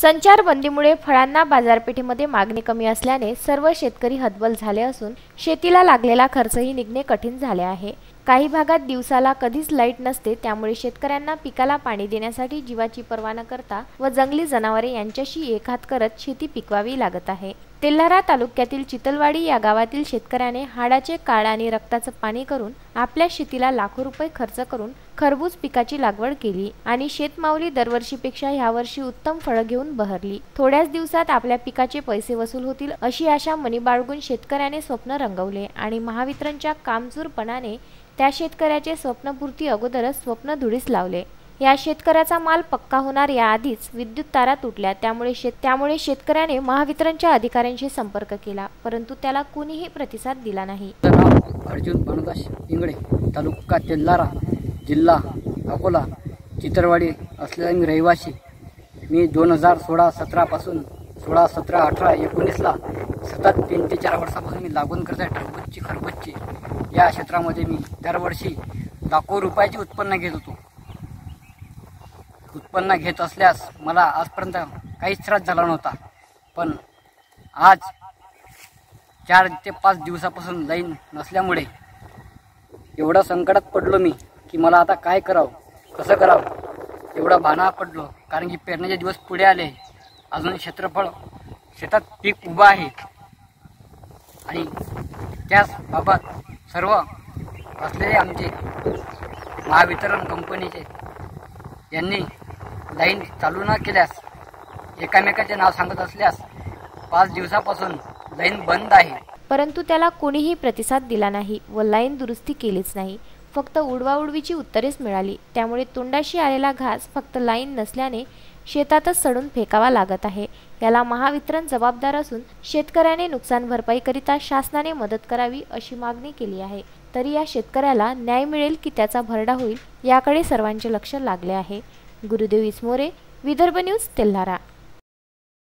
संचारबंदीमुळे फळांना बाजारपेठेमध्ये मागणी कमी असल्याने सर्व शेतकरी हतबल झाले असून शेतीला लागलेला खर्चही निघणे कठीण झाले आहे। काही भागात दिवसाला कधीच लाईट नसते, त्यामुळे शेतकऱ्यांना पिकाला पाणी देण्यासाठी जीवाची पर्वा न करता व जंगली जनावरे यांच्याशी एकहात करत शेती पिकवावी लागत आहे। तेल्हारा तालुक्यातील चितलवाडी या गावातील शेतकऱ्याने हाडाचे काळ आणि रक्ताचं पाणी करून आपल्या शेतीला लाखो रुपये खर्च करून खरबूज पिकाची लागवड केली आणि शेतमावली दरवर्षीपेक्षा यावर्षी उत्तम फळं घेऊन बहरली। थोड्याच दिवसात आपल्या पिकाचे पैसे वसूल होतील अशी आशा मनी बाळगून शेतकऱ्याने स्वप्न रंगवले आणि महावितरणच्या कामचूरपणाने त्या शेतकऱ्याचे स्वप्नपूर्ती अगोदरच स्वप्न धुळीस लावले। या शेतकऱ्याचा माल पक्का होणार याआधीच विद्युत तारा तुटल्या, त्यामुळे शेतकऱ्याने महावितरणच्या अधिकाऱ्यांशी संपर्क केला, परंतु त्याला कुणीही प्रतिसाद दिला नाही। अर्जुन भानुदास इंगळे, तालुका तेल्हारा, जिल्हा अकोला, चितलवाडी असलेला मी रहिवासी। मी 2016-17 पासून 16-17-18-19ला सतत 3 ते 4 वर्षापासून मी लागवड करत आहे टरबूजची, खरबूजची। या क्षेत्रामध्ये मी दरवर्षी लाखो रुपयाचे उत्पन्न घेत होतो। उत्पन्न घेत असल्यास मला आजपर्यंत काहीच त्रास झाला नव्हता, पण आज 4 ते 5 दिवसापासून लाईन नसल्यामुळे एवढा संकटात पडलो मी की मला आता काय करावं, कसं करावं एवढा भाना पडलो। कारण की पेरण्याचे दिवस पुढे आले, अजून क्षेत्रफळ शेतात पीक उभं आहे आणि त्याच बाबत सर्व असलेले आमचे महावितरण कंपनीचे यांनी लाईन चालू न केल्यास, एकामेकाचे नाव सांगत असल्यास 5 दिवसापासून लाईन बंद आहे। परंतु त्याला कोणीही प्रतिसाद दिला नाही व लाईन दुरुस्ती केलीच नाही। फक्त उडवाउडवीची उत्तरेच मिळाली। त्यामुळे तोंडाशी आलेला घास फक्त लाईन नसल्याने शेतातच सडून फेकावा लागत आहे। याला महावितरण जबाबदार असून शेतकऱ्याने नुकसान भरपाईकरिता शासनाने मदत करावी अशी मागणी केली आहे। तरी या शेतकऱ्याला न्याय मिळेल की त्याचा भरडा होईल याकडे सर्वांचे लक्ष लागले आहे। गुरुदेव इसमोरे, विदर्भ न्यूज, तेल्हारा।